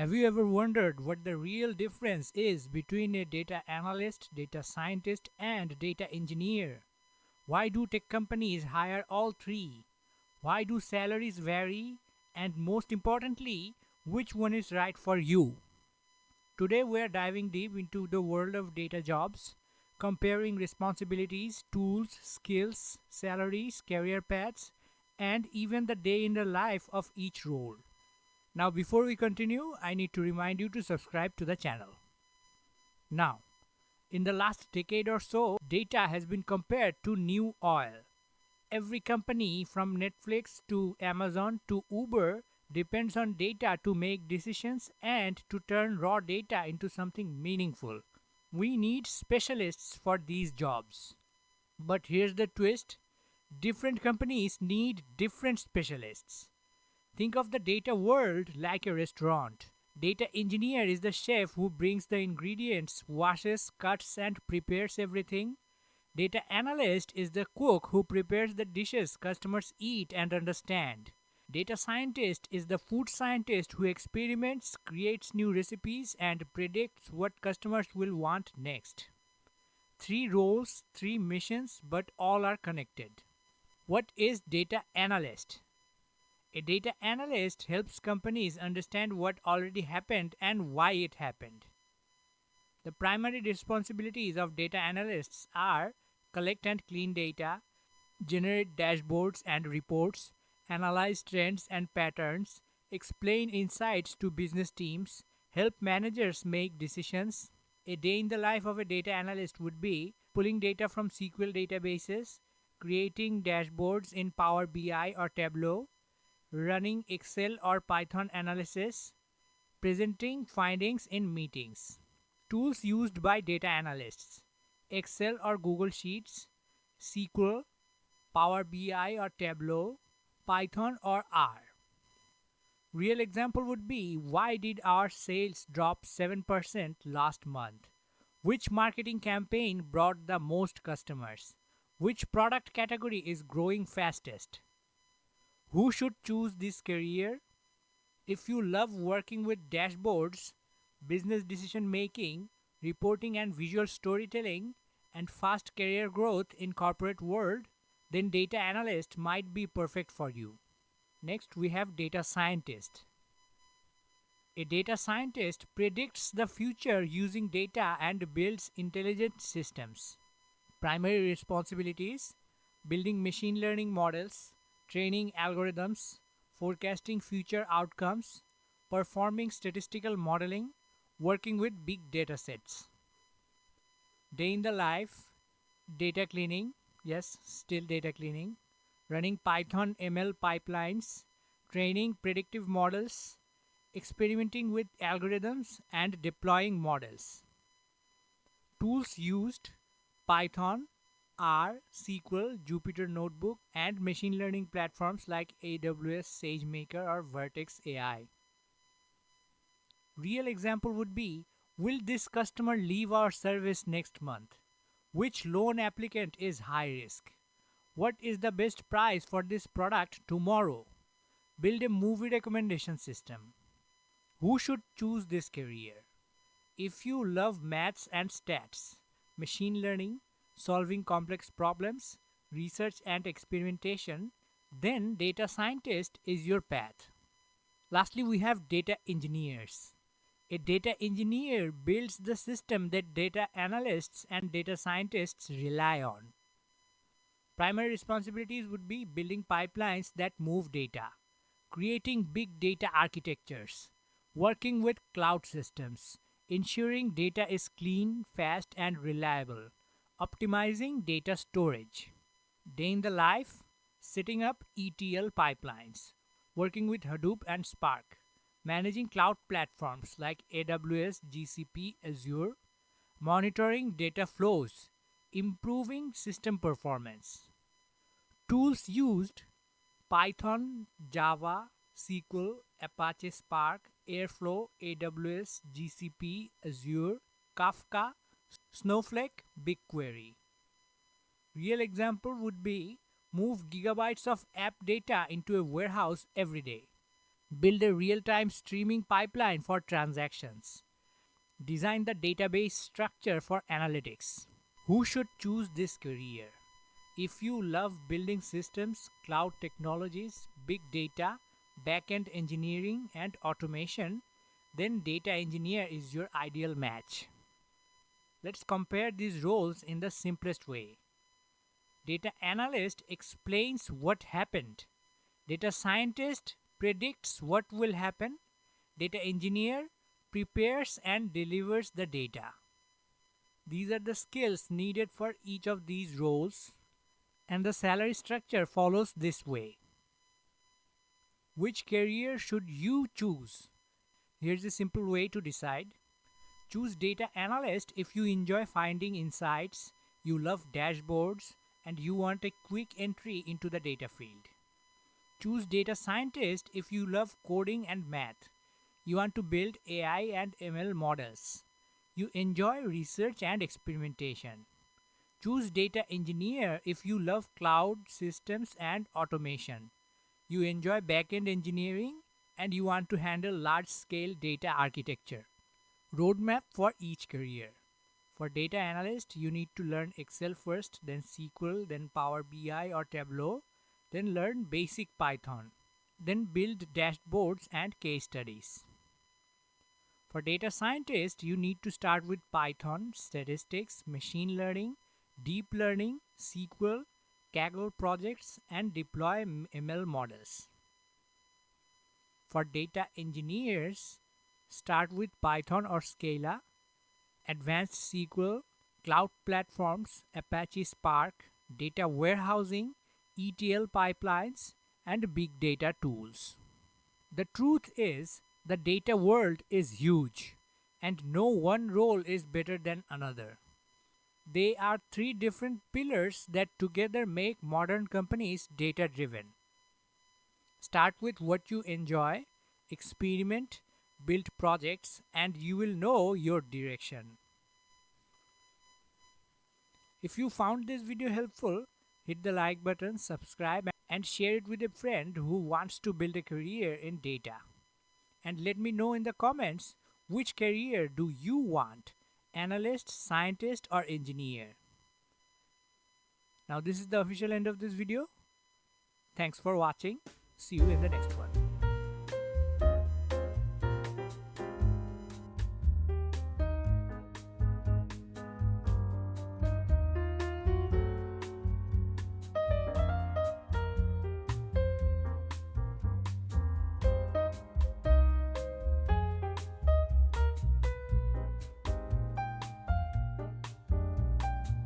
Have you ever wondered what the real difference is between a data analyst, data scientist, and data engineer? Why do tech companies hire all three? Why do salaries vary? And most importantly, which one is right for you? Today, we are diving deep into the world of data jobs, comparing responsibilities, tools, skills, salaries, career paths, and even the day in the life of each role. Now, before we continue, I need to remind you to subscribe to the channel. Now, in the last decade or so, data has been compared to new oil. Every company from Netflix to Amazon to Uber depends on data to make decisions and to turn raw data into something meaningful. We need specialists for these jobs. But here's the twist, different companies need different specialists. Think of the data world like a restaurant. Data engineer is the chef who brings the ingredients, washes, cuts, and prepares everything. Data analyst is the cook who prepares the dishes customers eat and understand. Data scientist is the food scientist who experiments, creates new recipes, and predicts what customers will want next. Three roles, three missions, but all are connected. What is data analyst? A data analyst helps companies understand what already happened and why it happened. The primary responsibilities of data analysts are collect and clean data, generate dashboards and reports, analyze trends and patterns, explain insights to business teams, help managers make decisions. A day in the life of a data analyst would be pulling data from SQL databases, creating dashboards in Power BI or Tableau, running Excel or Python analysis, presenting findings in meetings. Tools used by data analysts: Excel or Google Sheets, SQL, Power BI or Tableau, Python or R. Real example would be, why did our sales drop 7% last month? Which marketing campaign brought the most customers? Which product category is growing fastest? Who should choose this career? If you love working with dashboards, business decision making, reporting and visual storytelling, and fast career growth in corporate world, then data analyst might be perfect for you. Next, we have data scientist. A data scientist predicts the future using data and builds intelligent systems. Primary responsibilities: building machine learning models, training algorithms, forecasting future outcomes, performing statistical modeling, working with big data sets. Day in the life: data cleaning, yes, still data cleaning, running Python ML pipelines, training predictive models, experimenting with algorithms, and deploying models. Tools used: Python, R, SQL, Jupyter Notebook, and machine learning platforms like AWS SageMaker or Vertex AI. Real example would be, will this customer leave our service next month? Which loan applicant is high risk? What is the best price for this product tomorrow? Build a movie recommendation system. Who should choose this career? If you love maths and stats, machine learning, solving complex problems, research and experimentation, then data scientist is your path. Lastly, we have data engineers. A data engineer builds the system that data analysts and data scientists rely on. Primary responsibilities would be building pipelines that move data, creating big data architectures, working with cloud systems, ensuring data is clean, fast, and reliable, optimizing data storage. Day in the life: setting up ETL pipelines, working with Hadoop and Spark, managing cloud platforms like AWS, GCP, Azure, monitoring data flows, improving system performance. Tools used: Python, Java, SQL, Apache Spark, Airflow, AWS, GCP, Azure, Kafka, Snowflake, BigQuery. Real example would be, move gigabytes of app data into a warehouse every day. Build a real-time streaming pipeline for transactions. Design the database structure for analytics. Who should choose this career? If you love building systems, cloud technologies, big data, back-end engineering, and automation, then data engineer is your ideal match. Let's compare these roles in the simplest way. Data analyst explains what happened. Data scientist predicts what will happen. Data engineer prepares and delivers the data. These are the skills needed for each of these roles, and the salary structure follows this way. Which career should you choose? Here's a simple way to decide. Choose data analyst if you enjoy finding insights, you love dashboards, and you want a quick entry into the data field. Choose data scientist if you love coding and math. You want to build AI and ML models. You enjoy research and experimentation. Choose data engineer if you love cloud systems and automation. You enjoy backend engineering and you want to handle large-scale data architecture. Roadmap for each career. For data analyst, you need to learn Excel first, then SQL, then Power BI or Tableau, then learn basic Python, then build dashboards and case studies. For data scientist, you need to start with Python, statistics, machine learning, deep learning, SQL, Kaggle projects, and deploy ML models. For data engineers, start with Python or Scala, advanced SQL, cloud platforms, Apache Spark, data warehousing, ETL pipelines, and big data tools. The truth is, the data world is huge, and no one role is better than another. They are three different pillars that together make modern companies data-driven. Start with what you enjoy, experiment, build projects, and you will know your direction. If you found this video helpful, hit the like button, subscribe, and share it with a friend who wants to build a career in data. And let me know in the comments, which career do you want? Analyst, scientist, or engineer? Now this is the official end of this video. Thanks for watching. See you in the next one.